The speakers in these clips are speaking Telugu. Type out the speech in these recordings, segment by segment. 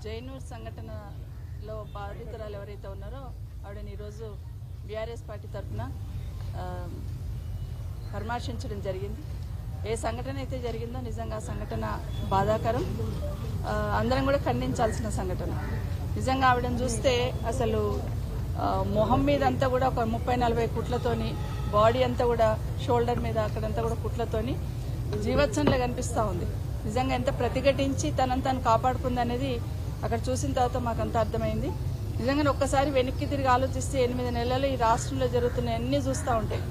జైనూర్ సంఘటనలో బాధితురాలు ఎవరైతే ఉన్నారో ఆవిడని ఈరోజు బీఆర్ఎస్ పార్టీ తరఫున పరామర్శించడం జరిగింది. ఏ సంఘటన అయితే జరిగిందో నిజంగా సంఘటన బాధాకరం, అందరం కూడా ఖండించాల్సిన సంఘటన. నిజంగా ఆవిడని చూస్తే అసలు మొహం మీద అంతా కూడా ఒక 30-40 కుట్లతోని, బాడీ అంతా కూడా షోల్డర్ మీద అక్కడంతా కూడా కుట్లతోని జీవత్సంలో కనిపిస్తూ ఉంది. నిజంగా ఎంత ప్రతిఘటించి తనను తాను కాపాడుకుంది అనేది అక్కడ చూసిన తర్వాత మాకంత అర్థమైంది. నిజంగా ఒక్కసారి వెనక్కి తిరిగి ఆలోచిస్తే 8 నెలలు ఈ రాష్ట్రంలో జరుగుతున్న అన్ని చూస్తూ ఉంటాయి.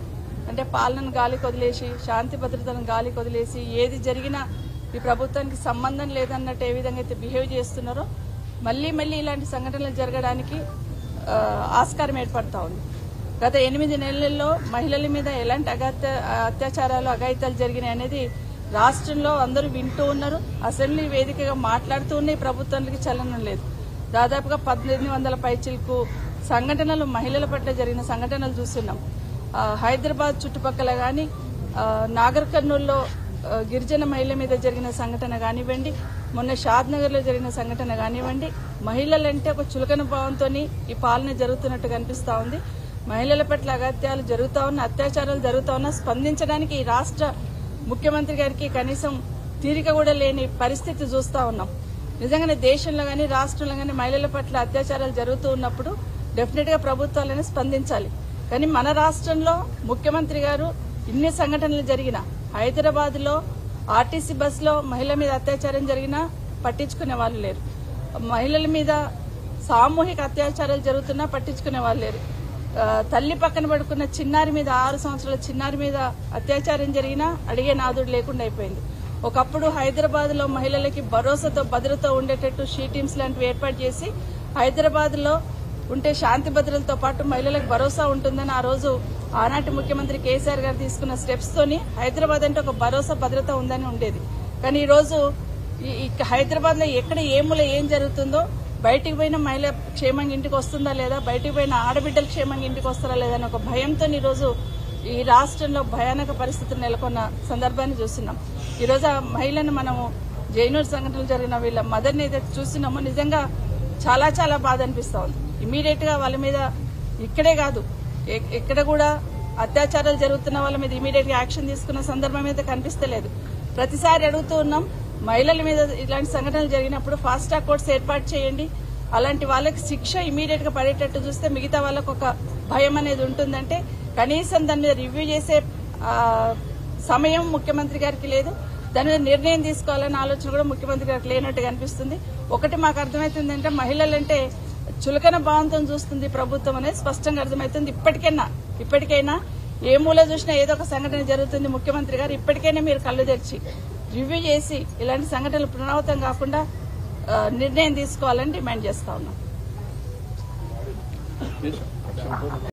అంటే పాలనను గాలికి వదిలేసి, శాంతి భద్రతలను గాలికి వదిలేసి, ఏది జరిగినా ఈ ప్రభుత్వానికి సంబంధం లేదన్నట్టు ఏ విధంగా అయితే బిహేవ్ చేస్తున్నారో మళ్లీ ఇలాంటి సంఘటనలు జరగడానికి ఆస్కారం ఏర్పడతా ఉంది. గత 8 నెలల్లో మహిళల మీద ఎలాంటి అత్యాచారాలు, అఘాయితాలు జరిగినాయి అనేది రాష్ట్రంలో అందరూ వింటూ ఉన్నారు. అసెంబ్లీ వేదికగా మాట్లాడుతూ ఉన్నాయి. ప్రభుత్వానికి చలనం లేదు. దాదాపుగా 1800 పైచిలకు సంఘటనలు మహిళల పట్ల జరిగిన సంఘటనలు చూస్తున్నాం. హైదరాబాద్ చుట్టుపక్కల గాని, నాగర్ కర్నూల్లో గిరిజన మహిళల మీద జరిగిన సంఘటన కానివ్వండి, మొన్న షాద్నగర్ లో జరిగిన సంఘటన కానివ్వండి, మహిళలంటే ఒక చులకన భావంతో ఈ పాలన జరుగుతున్నట్టు కనిపిస్తా ఉంది. మహిళల పట్ల అగత్యాలు జరుగుతా ఉన్న, అత్యాచారాలు జరుగుతా ఉన్నా స్పందించడానికి ఈ రాష్ట్ర ముఖ్యమంత్రి గారికి కనీసం తీరిక కూడా లేని పరిస్థితి చూస్తా ఉన్నాం. నిజంగానే దేశంలో గానీ రాష్ట్రంలో గానీ మహిళల పట్ల అత్యాచారాలు జరుగుతూ ఉన్నప్పుడు డెఫినెట్ గా ప్రభుత్వాలనే స్పందించాలి. కానీ మన రాష్ట్రంలో ముఖ్యమంత్రి గారు ఇన్ని సంఘటనలు జరిగినా, హైదరాబాద్ లో ఆర్టీసీ బస్ లో మహిళల మీద అత్యాచారం జరిగినా పట్టించుకునే వాళ్ళు లేరు. మహిళల మీద సామూహిక అత్యాచారాలు జరుగుతున్నా పట్టించుకునే వాళ్ళు లేరు. తల్లి పక్కన పడుకున్న చిన్నారి మీద, 6 సంవత్సరాల చిన్నారి మీద అత్యాచారం జరిగినా అడిగే నాదుడు లేకుండా అయిపోయింది. ఒకప్పుడు హైదరాబాద్ లో మహిళలకి భరోసాతో, భద్రత ఉండేటట్టు షీ టీమ్స్ లాంటివి ఏర్పాటు చేసి హైదరాబాద్ లో ఉంటే శాంతి భద్రతలతో పాటు మహిళలకు భరోసా ఉంటుందని ఆ రోజు ఆనాటి ముఖ్యమంత్రి కేసీఆర్ గారు తీసుకున్న స్టెప్స్ తోని హైదరాబాద్ అంటే ఒక భరోసా, భద్రత ఉందని ఉండేది. కానీ ఈ రోజు హైదరాబాద్ లో ఎక్కడ ఏం జరుగుతుందో, బయటికి పోయిన మహిళ క్షేమంగా ఇంటికి వస్తుందా లేదా, బయటికి పోయిన ఆడబిడ్డలు క్షేమంగా ఇంటికి వస్తారా లేదా అని ఒక భయంతో ఈరోజు ఈ రాష్ట్రంలో భయానక పరిస్థితులు నెలకొన్న సందర్భాన్ని చూస్తున్నాం. ఈరోజు ఆ మహిళను మనము జైనూర్ సంఘటనలు జరిగిన వీళ్ళ మదర్ని ఏదైతే చూస్తున్నామో నిజంగా చాలా బాధ అనిపిస్తా ఉంది. ఇమీడియట్ గా వాళ్ళ మీద ఇక్కడే కాదు, ఎక్కడ కూడా అత్యాచారాలు జరుగుతున్న వాళ్ళ మీద ఇమీడియట్ గా యాక్షన్ తీసుకున్న సందర్భం మీద కనిపిస్తలేదు. ప్రతిసారి అడుగుతూ ఉన్నాం, మహిళల మీద ఇలాంటి సంఘటనలు జరిగినప్పుడు ఫాస్ట్ ట్రాక్ కోర్ట్స్ ఏర్పాటు చేయండి, అలాంటి వాళ్ళకి శిక్ష ఇమీడియట్ గా పడేటట్టు చూస్తే మిగతా వాళ్ళకు ఒక భయం అనేది ఉంటుందంటే కనీసం దాని మీద రివ్యూ చేసే సమయం ముఖ్యమంత్రి గారికి లేదు. దాని మీద నిర్ణయం తీసుకోవాలన్న ఆలోచన కూడా ముఖ్యమంత్రి గారికి లేనట్టు కనిపిస్తుంది. ఒకటి మాకు అర్థమవుతుందంటే మహిళలంటే చులకన భావంతో చూస్తుంది ప్రభుత్వం అనేది స్పష్టంగా అర్థమవుతుంది. ఇప్పటికైనా ఏ మూల చూసినా ఏదో ఒక సంఘటన జరుగుతుంది. ముఖ్యమంత్రి గారు ఇప్పటికైనా మీరు కళ్ళు తెరిచి రివ్యూ చేసి ఇలాంటి సంఘటనలు పునరావృతం కాకుండా నిర్ణయం తీసుకోవాలని డిమాండ్ చేస్తా ఉన్నాం.